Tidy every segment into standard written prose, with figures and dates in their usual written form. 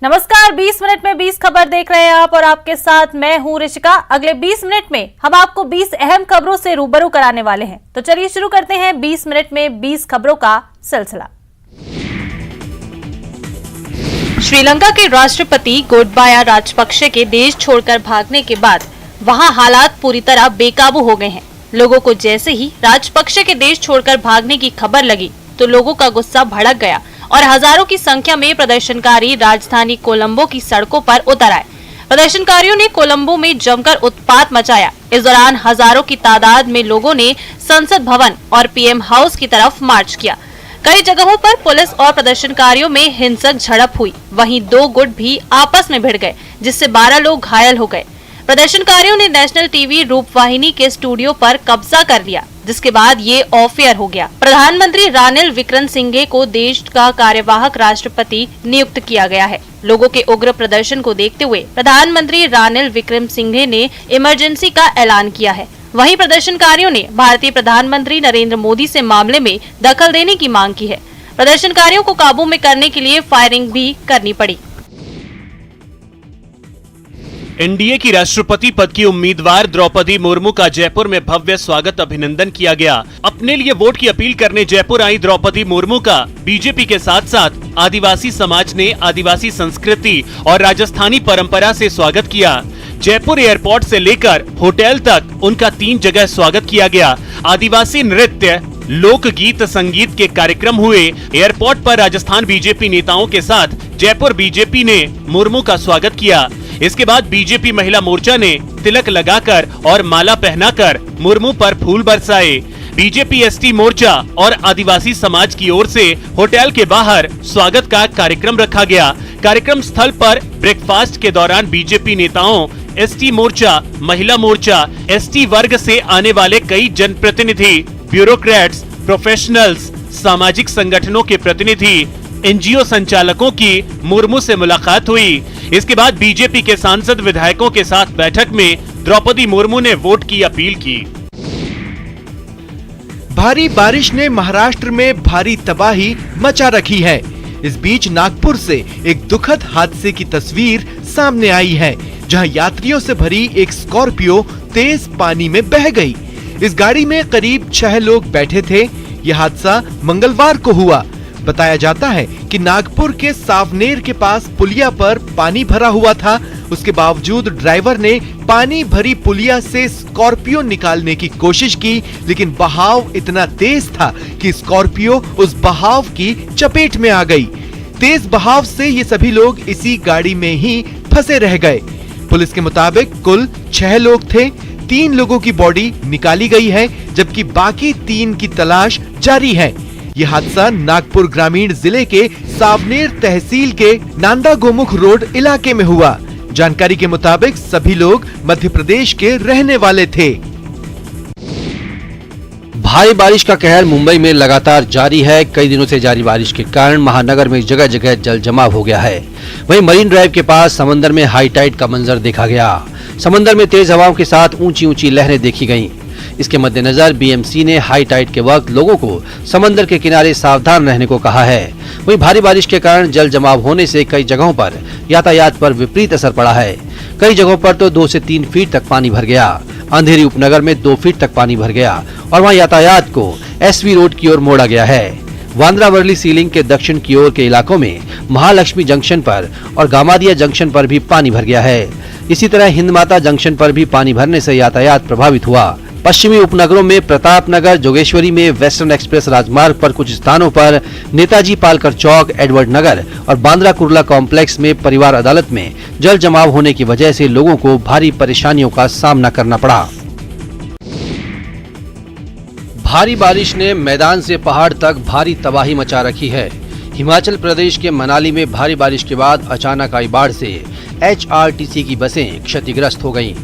नमस्कार, 20 मिनट में 20 खबर देख रहे हैं आप और आपके साथ मैं हूं ऋषिका। अगले 20 मिनट में हम आपको 20 अहम खबरों से रूबरू कराने वाले हैं। तो चलिए शुरू करते हैं 20 मिनट में 20 खबरों का सिलसिला। श्रीलंका के राष्ट्रपति गोटबाया राजपक्षे के देश छोड़कर भागने के बाद वहां हालात पूरी तरह बेकाबू हो गए हैं। लोगों को जैसे ही राजपक्षे के देश छोड़कर भागने की खबर लगी तो लोगों का गुस्सा भड़क गया और हजारों की संख्या में प्रदर्शनकारी राजधानी कोलंबो की सड़कों पर उतर आए। प्रदर्शनकारियों ने कोलंबो में जमकर उत्पात मचाया। इस दौरान हजारों की तादाद में लोगों ने संसद भवन और पीएम हाउस की तरफ मार्च किया। कई जगहों पर पुलिस और प्रदर्शनकारियों में हिंसक झड़प हुई। वहीं 2 गुट भी आपस में भिड़ गए, जिससे 12 लोग घायल हो गए। प्रदर्शनकारियों ने नेशनल टीवी रूपवाहिनी के स्टूडियो पर कब्जा कर लिया, जिसके बाद ये ऑफ एयर हो गया। प्रधानमंत्री रानिल विक्रमसिंघे को देश का कार्यवाहक राष्ट्रपति नियुक्त किया गया है। लोगों के उग्र प्रदर्शन को देखते हुए प्रधानमंत्री रानिल विक्रमसिंघे ने इमरजेंसी का ऐलान किया है। वहीं प्रदर्शनकारियों ने भारतीय प्रधानमंत्री नरेंद्र मोदी से मामले में दखल देने की मांग की है। प्रदर्शनकारियों को काबू में करने के लिए फायरिंग भी करनी पड़ी। एनडीए की राष्ट्रपति पद की उम्मीदवार द्रौपदी मुर्मू का जयपुर में भव्य स्वागत अभिनंदन किया गया। अपने लिए वोट की अपील करने जयपुर आई द्रौपदी मुर्मू का बीजेपी के साथ साथ आदिवासी समाज ने आदिवासी संस्कृति और राजस्थानी परंपरा से स्वागत किया। जयपुर एयरपोर्ट से लेकर होटल तक उनका 3 जगह स्वागत किया गया। आदिवासी नृत्य, लोकगीत, संगीत के कार्यक्रम हुए। एयरपोर्ट पर राजस्थान बीजेपी नेताओं के साथ जयपुर बीजेपी ने मुर्मू का स्वागत किया। इसके बाद बीजेपी महिला मोर्चा ने तिलक लगाकर और माला पहनाकर मुर्मू पर फूल बरसाए। बीजेपी एसटी मोर्चा और आदिवासी समाज की ओर से होटल के बाहर स्वागत का कार्यक्रम रखा गया। कार्यक्रम स्थल पर ब्रेकफास्ट के दौरान बीजेपी नेताओं, एसटी मोर्चा, महिला मोर्चा, एसटी वर्ग से आने वाले कई जनप्रतिनिधि, ब्यूरोक्रेट्स, प्रोफेशनल्स, सामाजिक संगठनों के प्रतिनिधि, एनजीओ संचालकों की मुर्मू से मुलाकात हुई। इसके बाद बीजेपी के सांसद विधायकों के साथ बैठक में द्रौपदी मुर्मू ने वोट की अपील की। भारी बारिश ने महाराष्ट्र में भारी तबाही मचा रखी है। इस बीच नागपुर से एक दुखद हादसे की तस्वीर सामने आई है, जहां यात्रियों से भरी एक स्कॉर्पियो तेज पानी में बह गई। इस गाड़ी में करीब 6 लोग बैठे थे। यह हादसा मंगलवार को हुआ। बताया जाता है कि नागपुर के सावनेर के पास पुलिया पर पानी भरा हुआ था। उसके बावजूद ड्राइवर ने पानी भरी पुलिया से स्कॉर्पियो निकालने की कोशिश की, लेकिन बहाव इतना तेज था कि स्कॉर्पियो उस बहाव की चपेट में आ गई। तेज बहाव से ये सभी लोग इसी गाड़ी में ही फंसे रह गए। पुलिस के मुताबिक कुल 6 लोग थे। 3 लोगों की बॉडी निकाली गई है, जबकि बाकी 3 की तलाश जारी है। यह हादसा नागपुर ग्रामीण जिले के सावनेर तहसील के नांदा गोमुख रोड इलाके में हुआ। जानकारी के मुताबिक सभी लोग मध्य प्रदेश के रहने वाले थे। भारी बारिश का कहर मुंबई में लगातार जारी है। कई दिनों से जारी बारिश के कारण महानगर में जगह जगह जल जमाव हो गया है। वहीं मरीन ड्राइव के पास समंदर में हाई टाइड का मंजर देखा गया। समंदर में तेज हवाओं के साथ ऊंची ऊंची लहरें देखी गईं। इसके मद्देनजर बीएमसी ने हाई टाइड के वक्त लोगों को समंदर के किनारे सावधान रहने को कहा है। वहीं भारी बारिश के कारण जल जमाव होने से कई जगहों पर यातायात पर विपरीत असर पड़ा है। कई जगहों पर तो 2 से 3 फीट तक पानी भर गया। अंधेरी उपनगर में 2 फीट तक पानी भर गया और वहां यातायात को एसवी रोड की ओर मोड़ा गया है। वांद्रा वर्ली सीलिंग के दक्षिण की ओर के इलाकों में महालक्ष्मी जंक्शन पर और गामादिया जंक्शन पर भी पानी भर गया है। इसी तरह हिंदमाता जंक्शन पर भी पानी भरने से यातायात प्रभावित हुआ। पश्चिमी उपनगरों में प्रतापनगर, जोगेश्वरी में वेस्टर्न एक्सप्रेस राजमार्ग पर कुछ स्थानों पर, नेताजी पालकर चौक, एडवर्ड नगर और बांद्रा कुर्ला कॉम्प्लेक्स में परिवार अदालत में जल जमाव होने की वजह से लोगों को भारी परेशानियों का सामना करना पड़ा। भारी बारिश ने मैदान से पहाड़ तक भारी तबाही मचा रखी है। हिमाचल प्रदेश के मनाली में भारी बारिश के बाद अचानक आई बाढ़ से एचआरटीसी की बसें क्षतिग्रस्त हो गईं।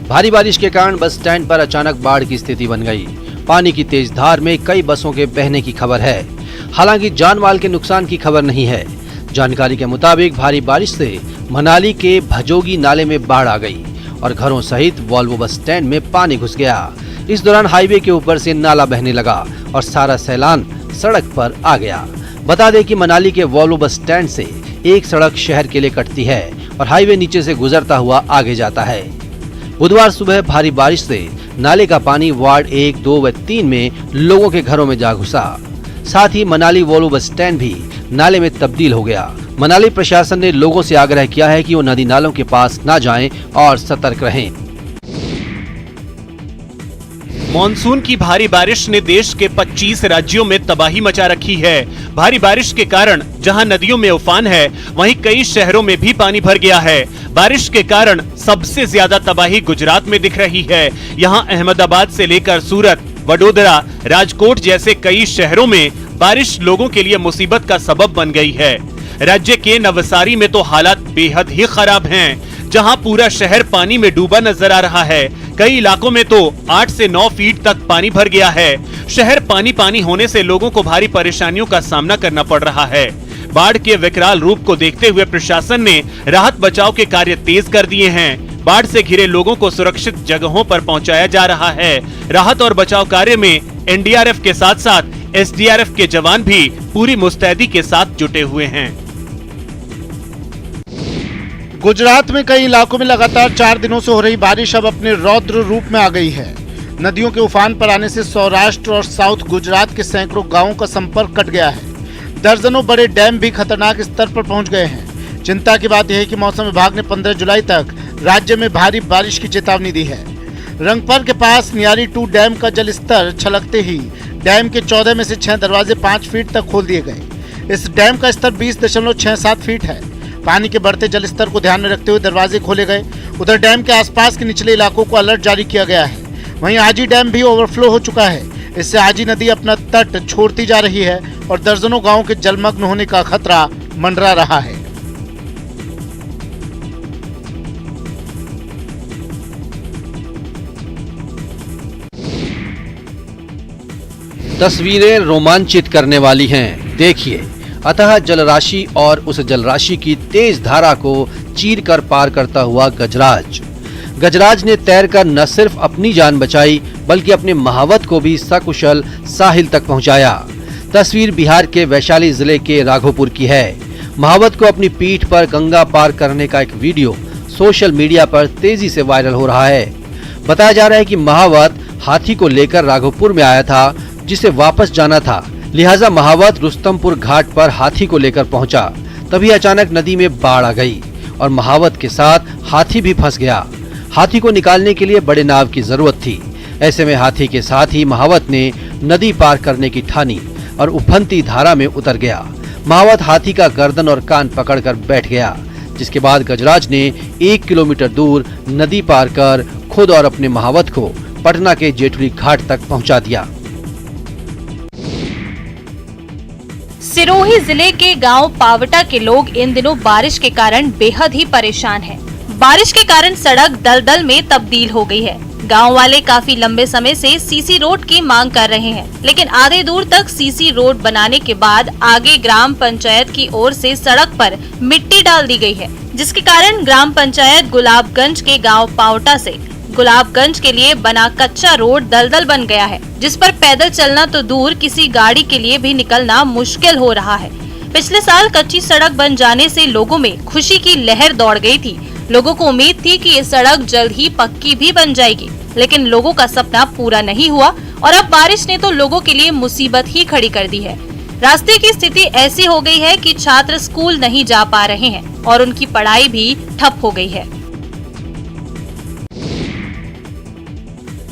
भारी बारिश के कारण बस स्टैंड पर अचानक बाढ़ की स्थिति बन गई। पानी की तेज धार में कई बसों के बहने की खबर है। हालांकि जान माल के नुकसान की खबर नहीं है। जानकारी के मुताबिक भारी बारिश से मनाली के भजोगी नाले में बाढ़ आ गई और घरों सहित वॉल्वो बस स्टैंड में पानी घुस गया। इस दौरान हाईवे के ऊपर से नाला बहने लगा और सारा सैलान सड़क पर आ गया। बता दें कि मनाली के वॉल्वो बस स्टैंड से एक सड़क शहर के लिए कटती है और हाईवे नीचे से गुजरता हुआ आगे जाता है। बुधवार सुबह भारी बारिश से नाले का पानी वार्ड 1, 2 व 3 में लोगों के घरों में जा घुसा। साथ ही मनाली वोल्वो बस स्टैंड भी नाले में तब्दील हो गया। मनाली प्रशासन ने लोगों से आग्रह किया है कि वो नदी नालों के पास न जाएं और सतर्क रहें। मॉनसून की भारी बारिश ने देश के 25 राज्यों में तबाही मचा रखी है। भारी बारिश के कारण जहां नदियों में उफान है, वहीं कई शहरों में भी पानी भर गया है। बारिश के कारण सबसे ज्यादा तबाही गुजरात में दिख रही है। यहां अहमदाबाद से लेकर सूरत, वडोदरा, राजकोट जैसे कई शहरों में बारिश लोगों के लिए मुसीबत का सबब बन गई है। राज्य के नवसारी में तो हालात बेहद ही खराब हैं, जहां पूरा शहर पानी में डूबा नजर आ रहा है। कई इलाकों में तो 8 से 9 फीट तक पानी भर गया है। शहर पानी पानी होने से लोगों को भारी परेशानियों का सामना करना पड़ रहा है। बाढ़ के विकराल रूप को देखते हुए प्रशासन ने राहत बचाव के कार्य तेज कर दिए हैं। बाढ़ से घिरे लोगों को सुरक्षित जगहों पर पहुंचाया जा रहा है। राहत और बचाव कार्य में एनडीआरएफ के साथ साथ एसडीआरएफ के जवान भी पूरी मुस्तैदी के साथ जुटे हुए हैं। गुजरात में कई इलाकों में लगातार 4 दिनों से हो रही बारिश अब अपने रौद्र रूप में आ गई है। नदियों के उफान पर आने से सौराष्ट्र और साउथ गुजरात के सैकड़ों गांवों का संपर्क कट गया है। दर्जनों बड़े डैम भी खतरनाक स्तर पर पहुंच गए हैं। चिंता की बात यह है कि मौसम विभाग ने 15 जुलाई तक राज्य में भारी बारिश की चेतावनी दी है। रंगपर के पास नियारी 2 डैम का जल स्तर छलकते ही डैम के 14 में से 6 दरवाजे 5 फीट तक खोल दिए गए। इस डैम का स्तर 20.67 फीट है। पानी के बढ़ते जल स्तर को ध्यान में रखते हुए दरवाजे खोले गए। उधर डैम के आसपास के निचले इलाकों को अलर्ट जारी किया गया है। वहीं आजी डैम भी ओवरफ्लो हो चुका है। इससे आजी नदी अपना तट छोड़ती जा रही है और दर्जनों गांवों के जलमग्न होने का खतरा मंडरा रहा है। तस्वीरें रोमांचित करने वाली हैं। देखिए, अतः जलराशि और उस जलराशि की तेज धारा को चीरकर पार करता हुआ गजराज। गजराज ने तैरकर न सिर्फ अपनी जान बचाई बल्कि अपने महावत को भी सकुशल साहिल तक पहुंचाया। तस्वीर बिहार के वैशाली जिले के राघोपुर की है। महावत को अपनी पीठ पर गंगा पार करने का एक वीडियो सोशल मीडिया पर तेजी से वायरल हो रहा है। बताया जा रहा है कि महावत हाथी को लेकर राघोपुर में आया था, जिसे वापस जाना था। लिहाजा महावत रुस्तमपुर घाट पर हाथी को लेकर पहुंचा। तभी अचानक नदी में बाढ़ आ गई और महावत के साथ हाथी भी फंस गया। हाथी को निकालने के लिए बड़े नाव की जरूरत थी। ऐसे में हाथी के साथ ही महावत ने नदी पार करने की ठानी और उफनती धारा में उतर गया। महावत हाथी का गर्दन और कान पकड़कर बैठ गया, जिसके बाद गजराज ने 1 किलोमीटर दूर नदी पार कर खुद और अपने महावत को पटना के जेठुली घाट तक पहुंचा दिया। सिरोही जिले के गांव पावटा के लोग इन दिनों बारिश के कारण बेहद ही परेशान हैं। बारिश के कारण सड़क दलदल में तब्दील हो गई है। गांव वाले काफी लंबे समय से सीसी रोड की मांग कर रहे हैं, लेकिन आधे दूर तक सीसी रोड बनाने के बाद आगे ग्राम पंचायत की ओर से सड़क पर मिट्टी डाल दी गई है, जिसके कारण ग्राम पंचायत गुलाबगंज के गाँव पावटा से गुलाबगंज के लिए बना कच्चा रोड दलदल बन गया है, जिस पर पैदल चलना तो दूर किसी गाड़ी के लिए भी निकलना मुश्किल हो रहा है। पिछले साल कच्ची सड़क बन जाने से लोगों में खुशी की लहर दौड़ गई थी। लोगों को उम्मीद थी कि ये सड़क जल्द ही पक्की भी बन जाएगी, लेकिन लोगों का सपना पूरा नहीं हुआ और अब बारिश ने तो लोगों के लिए मुसीबत ही खड़ी कर दी है। रास्ते की स्थिति ऐसी हो गई है कि छात्र स्कूल नहीं जा पा रहे हैं और उनकी पढ़ाई भी ठप हो गई है।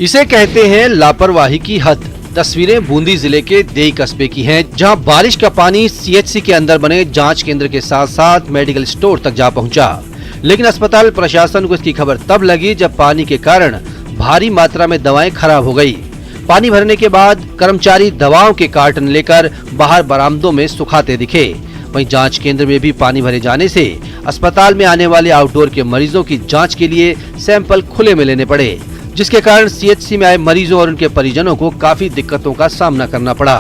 इसे कहते हैं लापरवाही की हद। तस्वीरें बूंदी जिले के देई कस्बे की हैं, जहां बारिश का पानी सीएचसी के अंदर बने जांच केंद्र के साथ साथ मेडिकल स्टोर तक जा पहुंचा। लेकिन अस्पताल प्रशासन को इसकी खबर तब लगी जब पानी के कारण भारी मात्रा में दवाएं खराब हो गई। पानी भरने के बाद कर्मचारी दवाओं के कार्टन लेकर बाहर बरामदों में सुखाते दिखे। वहीं जांच केंद्र में भी पानी भरे जाने से अस्पताल में आने वाले आउटडोर के मरीजों की जाँच के लिए सैंपल खुले में लेने पड़े, जिसके कारण सीएचसी में आए मरीजों और उनके परिजनों को काफी दिक्कतों का सामना करना पड़ा।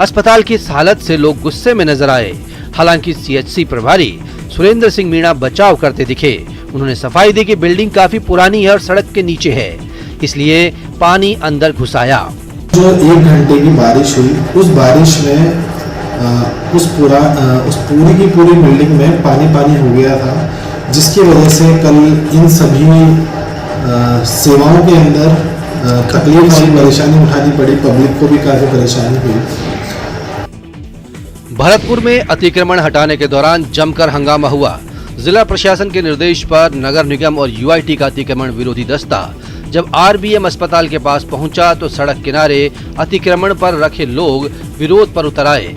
अस्पताल की इस हालत से लोग गुस्से में नजर आए। हालांकि सीएचसी प्रभारी सुरेंद्र सिंह मीणा बचाव करते दिखे। उन्होंने सफाई दी कि बिल्डिंग काफी पुरानी है और सड़क के नीचे है, इसलिए पानी अंदर घुस आया। जो 1 घंटे की बारिश हुई, उस बारिश में उस पूरी की पूरी बिल्डिंग में पानी हो गया था, जिसकी वजह से कल इन सभी सेवाओं के अंदर तकलीफ और परेशानी उठानी पड़ी, पब्लिक को भी काफ़ी परेशानी हुई। भरतपुर में अतिक्रमण हटाने के दौरान जमकर हंगामा हुआ। जिला प्रशासन के निर्देश पर नगर निगम और यूआईटी का अतिक्रमण विरोधी दस्ता जब आरबीएम अस्पताल के पास पहुंचा तो सड़क किनारे अतिक्रमण पर रखे लोग विरोध पर उतर आए।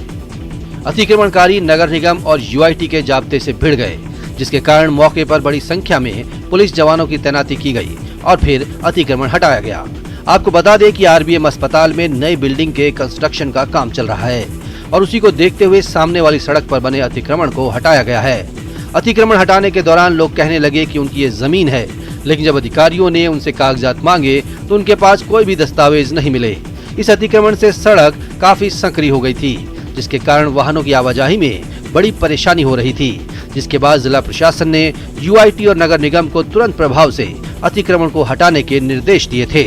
अतिक्रमणकारी नगर निगम और यूआईटी के जाब्ते से भिड़ गए, जिसके कारण मौके पर बड़ी संख्या में पुलिस जवानों की तैनाती की गई और फिर अतिक्रमण हटाया गया। आपको बता दें कि आरबीएम अस्पताल में नई बिल्डिंग के कंस्ट्रक्शन का काम चल रहा है और उसी को देखते हुए सामने वाली सड़क पर बने अतिक्रमण को हटाया गया है। अतिक्रमण हटाने के दौरान लोग कहने लगे कि उनकी ये जमीन है, लेकिन जब अधिकारियों ने उनसे कागजात मांगे तो उनके पास कोई भी दस्तावेज नहीं मिले। इस अतिक्रमण से सड़क काफी संकरी हो गई थी, जिसके कारण वाहनों की आवाजाही में बड़ी परेशानी हो रही थी, जिसके बाद जिला प्रशासन ने यूआईटी और नगर निगम को तुरंत प्रभाव से अतिक्रमण को हटाने के निर्देश दिए थे।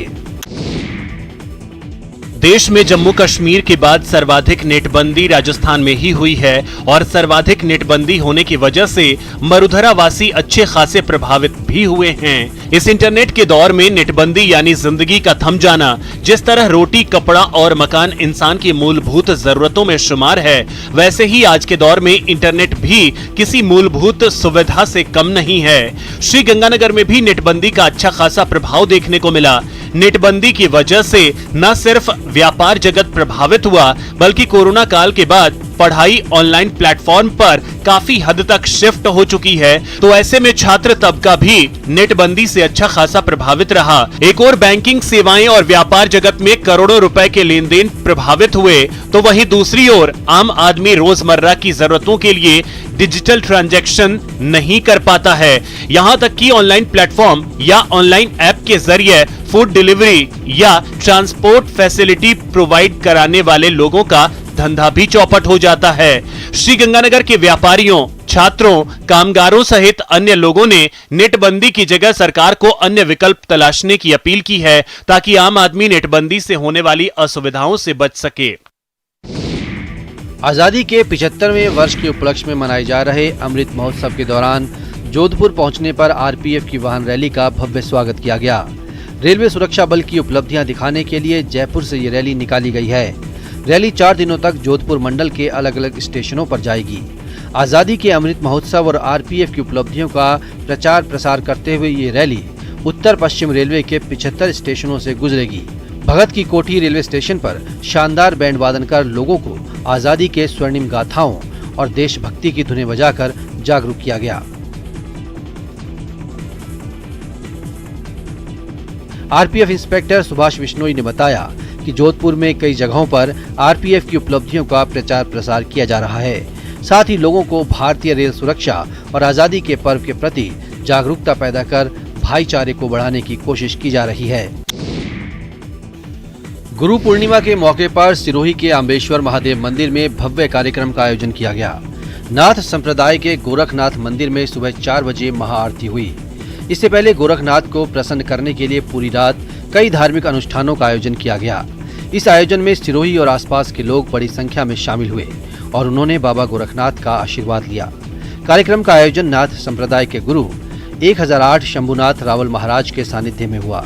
देश में जम्मू कश्मीर के बाद सर्वाधिक नेटबंदी राजस्थान में ही हुई है और सर्वाधिक नेटबंदी होने की वजह से मरुधरा वासी अच्छे खासे प्रभावित भी हुए हैं। इस इंटरनेट के दौर में नेटबंदी यानी जिंदगी का थम जाना, जिस तरह रोटी, कपड़ा और मकान इंसान की मूलभूत जरूरतों में शुमार है, वैसे ही आज के दौर में इंटरनेट भी किसी मूलभूत सुविधा से कम नहीं है। श्रीगंगानगर में भी नेटबंदी का अच्छा खासा प्रभाव देखने को मिला। नेटबंदी की वजह से न सिर्फ व्यापार जगत प्रभावित हुआ, बल्कि कोरोना काल के बाद पढ़ाई ऑनलाइन प्लेटफॉर्म पर काफी हद तक शिफ्ट हो चुकी है, तो ऐसे में छात्र तबका भी नेटबंदी से अच्छा खासा प्रभावित रहा। एक और बैंकिंग सेवाएं और व्यापार जगत में करोड़ों रुपए के लेन देन प्रभावित हुए, तो वहीं दूसरी ओर आम आदमी रोजमर्रा की जरूरतों के लिए डिजिटल ट्रांजैक्शन नहीं कर पाता है। यहाँ तक कि ऑनलाइन प्लेटफॉर्म या ऑनलाइन ऐप के जरिए फूड डिलीवरी या ट्रांसपोर्ट फैसिलिटी प्रोवाइड कराने वाले लोगों का धंधा भी चौपट हो जाता है। श्रीगंगानगर के व्यापारियों, छात्रों, कामगारों सहित अन्य लोगों ने नेटबंदी की जगह सरकार को अन्य विकल्प तलाशने की अपील की है, ताकि आम आदमी नेटबंदी से होने वाली असुविधाओं से बच सके। आजादी के 75वें वर्ष के उपलक्ष्य में मनाए जा रहे अमृत महोत्सव के दौरान जोधपुर पहुंचने पर आरपीएफ की वाहन रैली का भव्य स्वागत किया गया। रेलवे सुरक्षा बल की उपलब्धियां दिखाने के लिए जयपुर से ये रैली निकाली गई है। रैली 4 दिनों तक जोधपुर मंडल के अलग अलग स्टेशनों पर जाएगी। आजादी के अमृत महोत्सव और आरपीएफ की उपलब्धियों का प्रचार प्रसार करते हुए ये रैली उत्तर पश्चिम रेलवे के 75 स्टेशनों से गुजरेगी। भगत की कोठी रेलवे स्टेशन पर शानदार बैंड वादन कर लोगों को आजादी के स्वर्णिम गाथाओं और देशभक्ति की धुनें बजाकर जागरूक किया गया। आरपीएफ इंस्पेक्टर सुभाष बिश्नोई ने बताया कि जोधपुर में कई जगहों पर आरपीएफ की उपलब्धियों का प्रचार प्रसार किया जा रहा है। साथ ही लोगों को भारतीय रेल सुरक्षा और आजादी के पर्व के प्रति जागरूकता पैदा कर भाईचारे को बढ़ाने की कोशिश की जा रही है। गुरु पूर्णिमा के मौके पर सिरोही के आम्बेश्वर महादेव मंदिर में भव्य कार्यक्रम का आयोजन किया गया। नाथ संप्रदाय के गोरखनाथ मंदिर में सुबह 4 बजे महाआरती हुई। इससे पहले गोरखनाथ को प्रसन्न करने के लिए पूरी रात कई धार्मिक अनुष्ठानों का आयोजन किया गया। इस आयोजन में सिरोही और आसपास के लोग बड़ी संख्या में शामिल हुए और उन्होंने बाबा गोरखनाथ का आशीर्वाद लिया। कार्यक्रम का आयोजन नाथ संप्रदाय के गुरु 1008 शंभुनाथ रावल महाराज के सानिध्य में हुआ।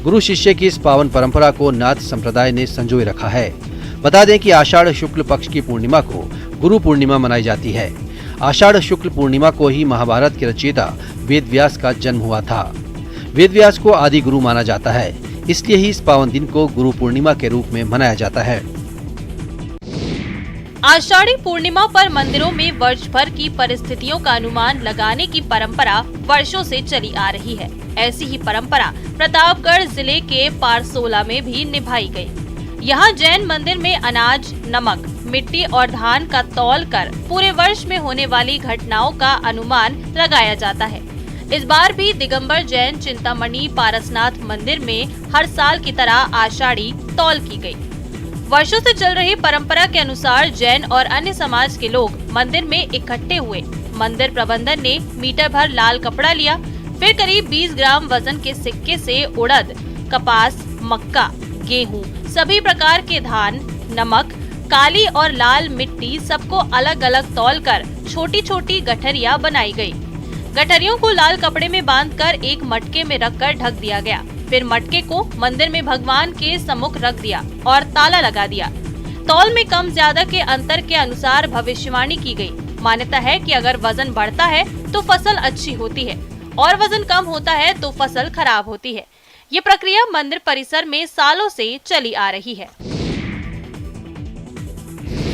गुरु शिष्य की इस पावन परंपरा को नाथ संप्रदाय ने संजोए रखा है। बता दें कि आषाढ़ शुक्ल पक्ष की पूर्णिमा को गुरु पूर्णिमा मनाई जाती है। आषाढ़ शुक्ल पूर्णिमा को ही महाभारत के रचयिता वेद व्यास का जन्म हुआ था। वेद व्यास को आदि गुरु माना जाता है, इसलिए ही इस पावन दिन को गुरु पूर्णिमा के रूप में मनाया जाता है। आषाढ़ी पूर्णिमा पर मंदिरों में वर्ष भर की परिस्थितियों का अनुमान लगाने की परंपरा वर्षों से चली आ रही है। ऐसी ही परंपरा प्रतापगढ़ जिले के पारसोला में भी निभाई गई। यहाँ जैन मंदिर में अनाज, नमक, मिट्टी और धान का तौल कर पूरे वर्ष में होने वाली घटनाओं का अनुमान लगाया जाता है। इस बार भी दिगंबर जैन चिंतामणि पारसनाथ मंदिर में हर साल की तरह आषाढ़ी तौल की गई। वर्षों से चल रही परंपरा के अनुसार जैन और अन्य समाज के लोग मंदिर में इकट्ठे हुए। मंदिर प्रबंधन ने मीटर भर लाल कपड़ा लिया, फिर करीब 20 ग्राम वजन के सिक्के से उड़द, कपास, मक्का, गेहूं, सभी प्रकार के धान, नमक, काली और लाल मिट्टी सबको अलग अलग तौल कर छोटी छोटी गठरिया बनाई गई। गठरियों को लाल कपड़े में बांधकर एक मटके में रखकर ढक दिया गया। फिर मटके को मंदिर में भगवान के सम्मुख रख दिया और ताला लगा दिया। तौल में कम ज्यादा के अंतर के अनुसार भविष्यवाणी की गई। मान्यता है कि अगर वजन बढ़ता है तो फसल अच्छी होती है और वजन कम होता है तो फसल खराब होती है। ये प्रक्रिया मंदिर परिसर में सालों से चली आ रही है।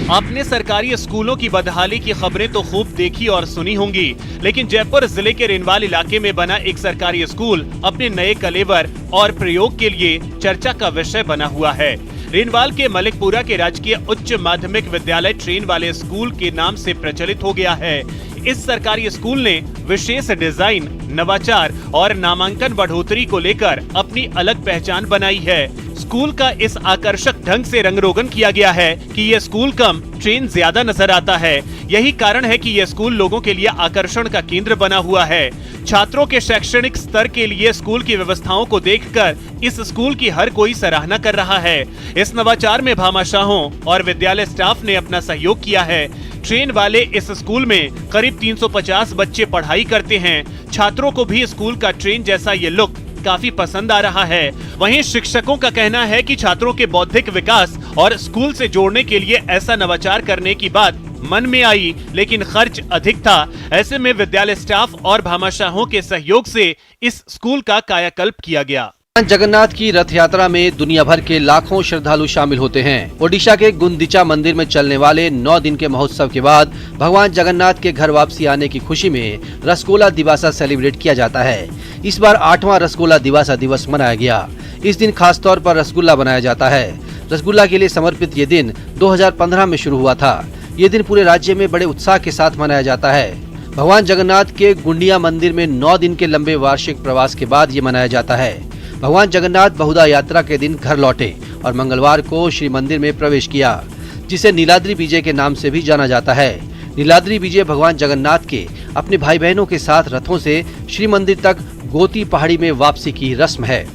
आपने सरकारी स्कूलों की बदहाली की खबरें तो खूब देखी और सुनी होंगी, लेकिन जयपुर जिले के रेनवाल इलाके में बना एक सरकारी स्कूल अपने नए कलेवर और प्रयोग के लिए चर्चा का विषय बना हुआ है। रेनवाल के मलिकपुरा के राजकीय उच्च माध्यमिक विद्यालय ट्रेन वाले स्कूल के नाम से प्रचलित हो गया है। इस सरकारी स्कूल ने विशेष डिजाइन, नवाचार और नामांकन बढ़ोतरी को लेकर अपनी अलग पहचान बनाई है। स्कूल का इस आकर्षक ढंग से रंगरोगन किया गया है कि ये स्कूल कम ट्रेन ज्यादा नजर आता है। यही कारण है कि ये स्कूल लोगों के लिए आकर्षण का केंद्र बना हुआ है। छात्रों के शैक्षणिक स्तर के लिए स्कूल की व्यवस्थाओं को देखकर इस स्कूल की हर कोई सराहना कर रहा है। इस नवाचार में भामाशाहों और विद्यालय स्टाफ ने अपना सहयोग किया है। ट्रेन वाले इस स्कूल में करीब 350 बच्चे पढ़ाई करते हैं। छात्रों को भी स्कूल का ट्रेन जैसा ये लुक काफी पसंद आ रहा है। वहीं शिक्षकों का कहना है कि छात्रों के बौद्धिक विकास और स्कूल से जोड़ने के लिए ऐसा नवाचार करने की बात मन में आई, लेकिन खर्च अधिक था। ऐसे में विद्यालय स्टाफ और भामाशाहों के सहयोग से इस स्कूल का कायाकल्प किया गया। जगन्नाथ की रथ यात्रा में दुनिया भर के लाखों श्रद्धालु शामिल होते हैं। ओडिशा के गुंदिचा मंदिर में चलने वाले 9 दिन के महोत्सव के बाद भगवान जगन्नाथ के घर वापसी आने की खुशी में रसगोला दिवासा सेलिब्रेट किया जाता है। इस बार 8वां रसगोला दिवासा दिवस मनाया गया। इस दिन खास तौर पर रसगुल्ला बनाया जाता है। रसगुल्ला के लिए समर्पित ये दिन 2015 में शुरू हुआ था। ये दिन पूरे राज्य में बड़े उत्साह के साथ मनाया जाता है। भगवान जगन्नाथ के गुंडिया मंदिर में 9 दिन के लंबे वार्षिक प्रवास के बाद ये मनाया जाता है। भगवान जगन्नाथ बहुधा यात्रा के दिन घर लौटे और मंगलवार को श्री मंदिर में प्रवेश किया, जिसे नीलाद्री विजय के नाम से भी जाना जाता है। नीलाद्री विजय भगवान जगन्नाथ के अपने भाई बहनों के साथ रथों से श्री मंदिर तक गोती पहाड़ी में वापसी की रस्म है।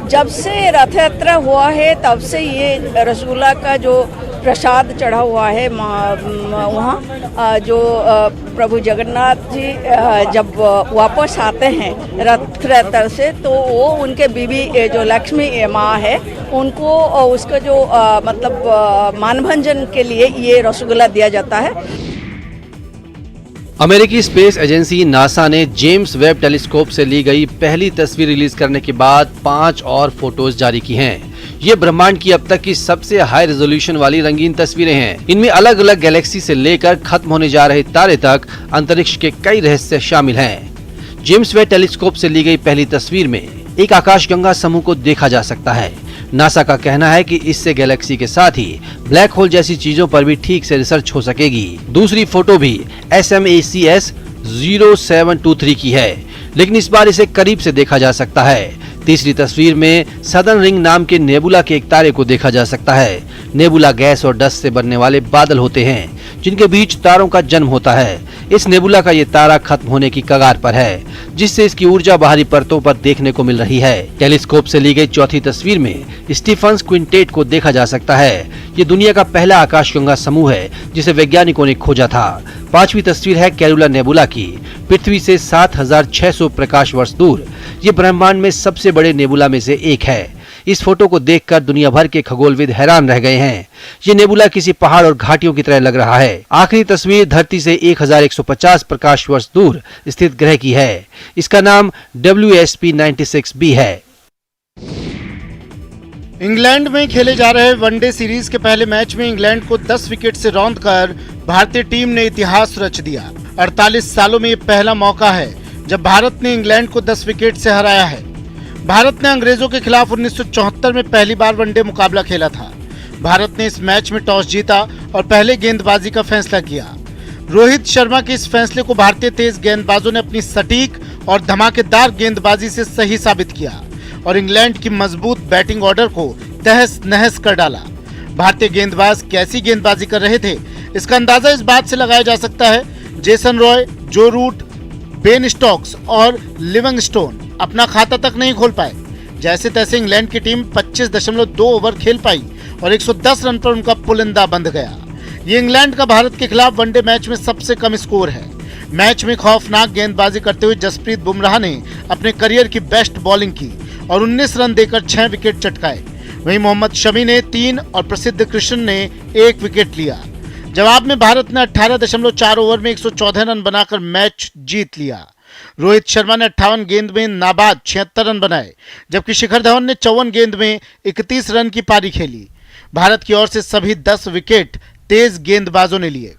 जब से रथ यात्रा हुआ है तब से ये रसगुल्ला का जो प्रसाद चढ़ा हुआ है वहाँ जो प्रभु जगन्नाथ जी जब वापस आते हैं रथ यात्रा से, तो वो उनके बीबी जो लक्ष्मी माँ है उनको उसका जो मतलब मानभंजन के लिए ये रसगुल्ला दिया जाता है। अमेरिकी स्पेस एजेंसी नासा ने जेम्स वेब टेलीस्कोप से ली गई पहली तस्वीर रिलीज करने के बाद 5 और फोटोज जारी की हैं। ये ब्रह्मांड की अब तक की सबसे हाई रेजोल्यूशन वाली रंगीन तस्वीरें हैं। इनमें अलग अलग गैलेक्सी से लेकर खत्म होने जा रहे तारे तक अंतरिक्ष के कई रहस्य शामिल हैं। जेम्स वेब टेलीस्कोप से ली गई पहली तस्वीर में एक आकाशगंगा समूह को देखा जा सकता है। नासा का कहना है कि इससे गैलेक्सी के साथ ही ब्लैक होल जैसी चीजों पर भी ठीक से रिसर्च हो सकेगी। दूसरी फोटो भी SMACS 0723 की है, लेकिन इस बार इसे करीब से देखा जा सकता है। तीसरी तस्वीर में सदर्न रिंग नाम के नेबुला के एक तारे को देखा जा सकता है। नेबुला गैस और डस्ट से बनने वाले बादल होते हैं जिनके बीच तारों का जन्म होता है। इस नेबुला का ये तारा खत्म होने की कगार पर है, जिससे इसकी ऊर्जा बाहरी परतों पर देखने को मिल रही है। टेलीस्कोप से ली गई चौथी तस्वीर में स्टीफन्स क्विंटेट को देखा जा सकता है। ये दुनिया का पहला आकाशगंगा समूह है जिसे वैज्ञानिकों ने खोजा था। पांचवी तस्वीर है कैरुला नेबुला की, पृथ्वी से 7600 प्रकाश वर्ष दूर। ये ब्रह्मांड में सबसे बड़े नेबुला में से एक है। इस फोटो को देखकर दुनिया भर के खगोलविद हैरान रह गए हैं। ये नेबुला किसी पहाड़ और घाटियों की तरह लग रहा है। आखिरी तस्वीर धरती से 1150 प्रकाश वर्ष दूर स्थित ग्रह की है। इसका नाम WSP-96b है। इंग्लैंड में खेले जा रहे वनडे सीरीज के पहले मैच में इंग्लैंड को 10 विकेट से रौंदकर भारतीय टीम ने इतिहास रच दिया। 48 सालों में ये पहला मौका है जब भारत ने इंग्लैंड को 10 विकेट से हराया है। भारत ने अंग्रेजों के खिलाफ 1974 में पहली बार वनडे मुकाबला खेला था। भारत ने इस मैच में टॉस जीता और पहले गेंदबाजी का फैसला किया। रोहित शर्मा के इस फैसले को भारतीय तेज गेंदबाजों ने अपनी सटीक और धमाकेदार गेंदबाजी से सही साबित किया और इंग्लैंड की मजबूत बैटिंग ऑर्डर को तहस नहस कर डाला। भारतीय गेंदबाज कैसी गेंदबाजी कर रहे थे, इसका अंदाजा इस बात से लगाया जा सकता है जेसन रॉय, जो रूट, बेन स्टोक्स और लिविंगस्टोन अपना खाता तक नहीं खोल पाए। जैसे तैसे इंग्लैंड की टीम 25.2 ओवर खेल पाई और 110 रन पर उनका पुलिंदा बंध गया। ये इंग्लैंड का भारत के खिलाफ वनडे मैच में सबसे कम स्कोर है। मैच में खौफनाक गेंदबाजी करते हुए जसप्रीत बुमराह ने अपने करियर की बेस्ट बॉलिंग की और 19 रन देकर 6 विकेट चटकाए। वहीं मोहम्मद शमी ने 3 और प्रसिद्ध कृष्ण ने 1 विकेट लिया। जवाब में भारत ने 18.4 ओवर में 114 रन बनाकर मैच जीत लिया। रोहित शर्मा ने 58 गेंद में नाबाद 76 रन बनाए, जबकि शिखर धवन ने 54 गेंद में 31 रन की पारी खेली। भारत की ओर से सभी 10 विकेट तेज गेंदबाजों ने लिए।